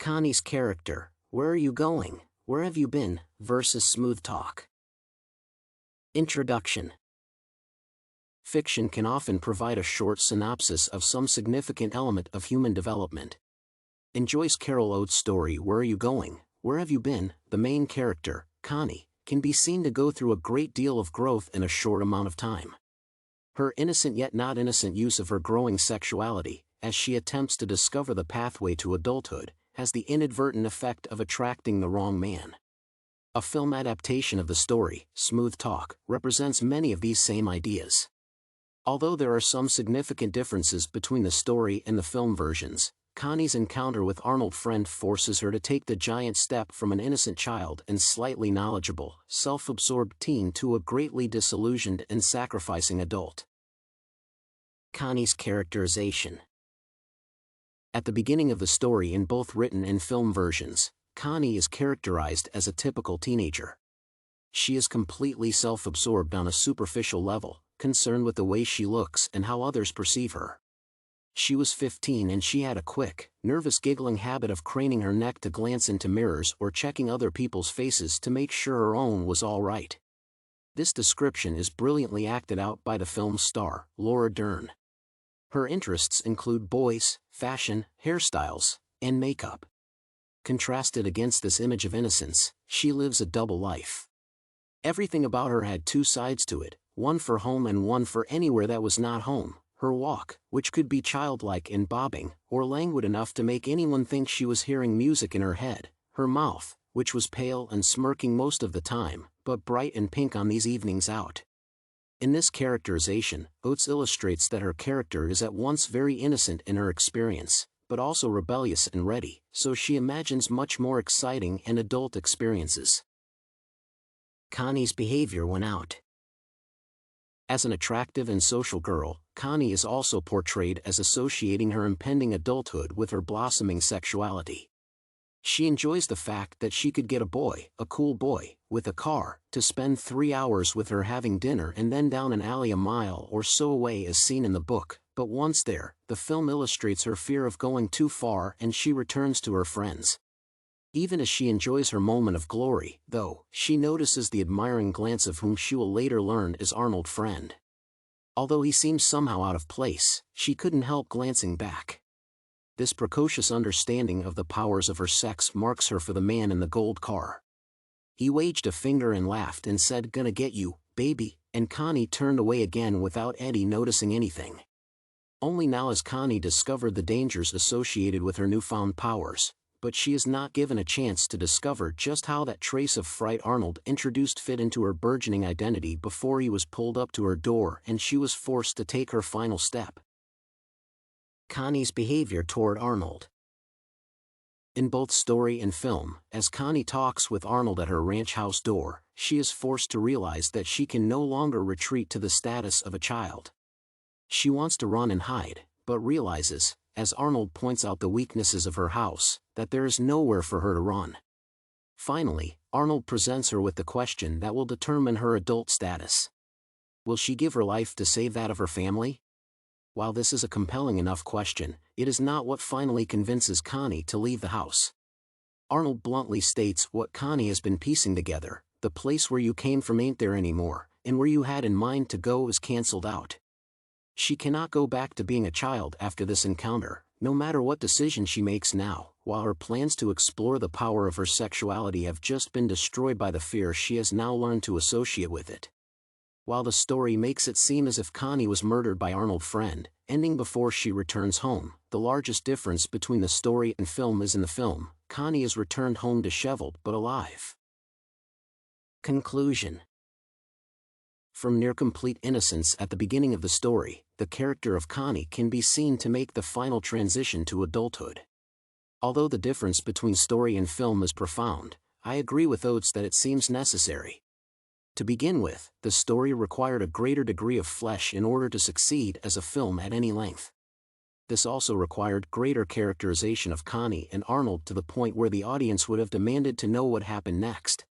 Connie's Character, Where Are You Going? Where Have You Been? Versus Smooth Talk. Introduction. Fiction can often provide a short synopsis of some significant element of human development. In Joyce Carol Oates' story Where Are You Going? Where Have You Been? The main character, Connie, can be seen to go through a great deal of growth in a short amount of time. Her innocent yet not innocent use of her growing sexuality, as she attempts to discover the pathway to adulthood, has the inadvertent effect of attracting the wrong man. A film adaptation of the story, Smooth Talk, represents many of these same ideas. Although there are some significant differences between the story and the film versions, Connie's encounter with Arnold Friend forces her to take the giant step from an innocent child and slightly knowledgeable, self-absorbed teen to a greatly disillusioned and sacrificing adult. Connie's characterization. At the beginning of the story in both written and film versions, Connie is characterized as a typical teenager. She is completely self-absorbed on a superficial level, concerned with the way she looks and how others perceive her. She was 15 and she had a quick, nervous giggling habit of craning her neck to glance into mirrors or checking other people's faces to make sure her own was all right. This description is brilliantly acted out by the film's star, Laura Dern. Her interests include boys, fashion, hairstyles, and makeup. Contrasted against this image of innocence, she lives a double life. Everything about her had two sides to it, one for home and one for anywhere that was not home. Her walk, which could be childlike and bobbing, or languid enough to make anyone think she was hearing music in her head. Her mouth, which was pale and smirking most of the time, but bright and pink on these evenings out. In this characterization, Oates illustrates that her character is at once very innocent in her experience, but also rebellious and ready, so she imagines much more exciting and adult experiences. Connie's behavior when out. As an attractive and social girl, Connie is also portrayed as associating her impending adulthood with her blossoming sexuality. She enjoys the fact that she could get a boy, a cool boy, with a car, to spend 3 hours with her having dinner and then down an alley a mile or so away as seen in the book, but once there, the film illustrates her fear of going too far and she returns to her friends. Even as she enjoys her moment of glory, though, she notices the admiring glance of whom she will later learn is Arnold Friend. Although he seems somehow out of place, she couldn't help glancing back. This precocious understanding of the powers of her sex marks her for the man in the gold car. He waged a finger and laughed and said, "Gonna get you, baby," and Connie turned away again without Eddie noticing anything. Only now has Connie discovered the dangers associated with her newfound powers, but she is not given a chance to discover just how that trace of fright Arnold introduced fit into her burgeoning identity before he was pulled up to her door and she was forced to take her final step. Connie's behavior toward Arnold. In both story and film, as Connie talks with Arnold at her ranch house door, she is forced to realize that she can no longer retreat to the status of a child. She wants to run and hide, but realizes, as Arnold points out the weaknesses of her house, that there is nowhere for her to run. Finally, Arnold presents her with the question that will determine her adult status. Will she give her life to save that of her family? While this is a compelling enough question, it is not what finally convinces Connie to leave the house. Arnold bluntly states what Connie has been piecing together: the place where you came from ain't there anymore, and where you had in mind to go is cancelled out. She cannot go back to being a child after this encounter, no matter what decision she makes now, while her plans to explore the power of her sexuality have just been destroyed by the fear she has now learned to associate with it. While the story makes it seem as if Connie was murdered by Arnold Friend, ending before she returns home, the largest difference between the story and film is in the film, Connie is returned home disheveled but alive. Conclusion. From near complete innocence at the beginning of the story, the character of Connie can be seen to make the final transition to adulthood. Although the difference between story and film is profound, I agree with Oates that it seems necessary. To begin with, the story required a greater degree of flesh in order to succeed as a film at any length. This also required greater characterization of Connie and Arnold to the point where the audience would have demanded to know what happened next.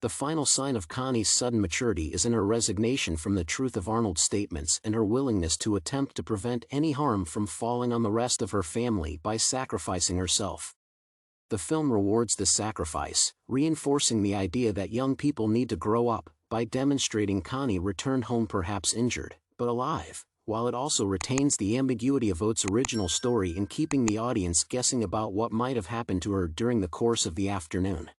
The final sign of Connie's sudden maturity is in her resignation from the truth of Arnold's statements and her willingness to attempt to prevent any harm from falling on the rest of her family by sacrificing herself. The film rewards this sacrifice, reinforcing the idea that young people need to grow up, by demonstrating Connie returned home perhaps injured, but alive, while it also retains the ambiguity of Oates' original story in keeping the audience guessing about what might have happened to her during the course of the afternoon.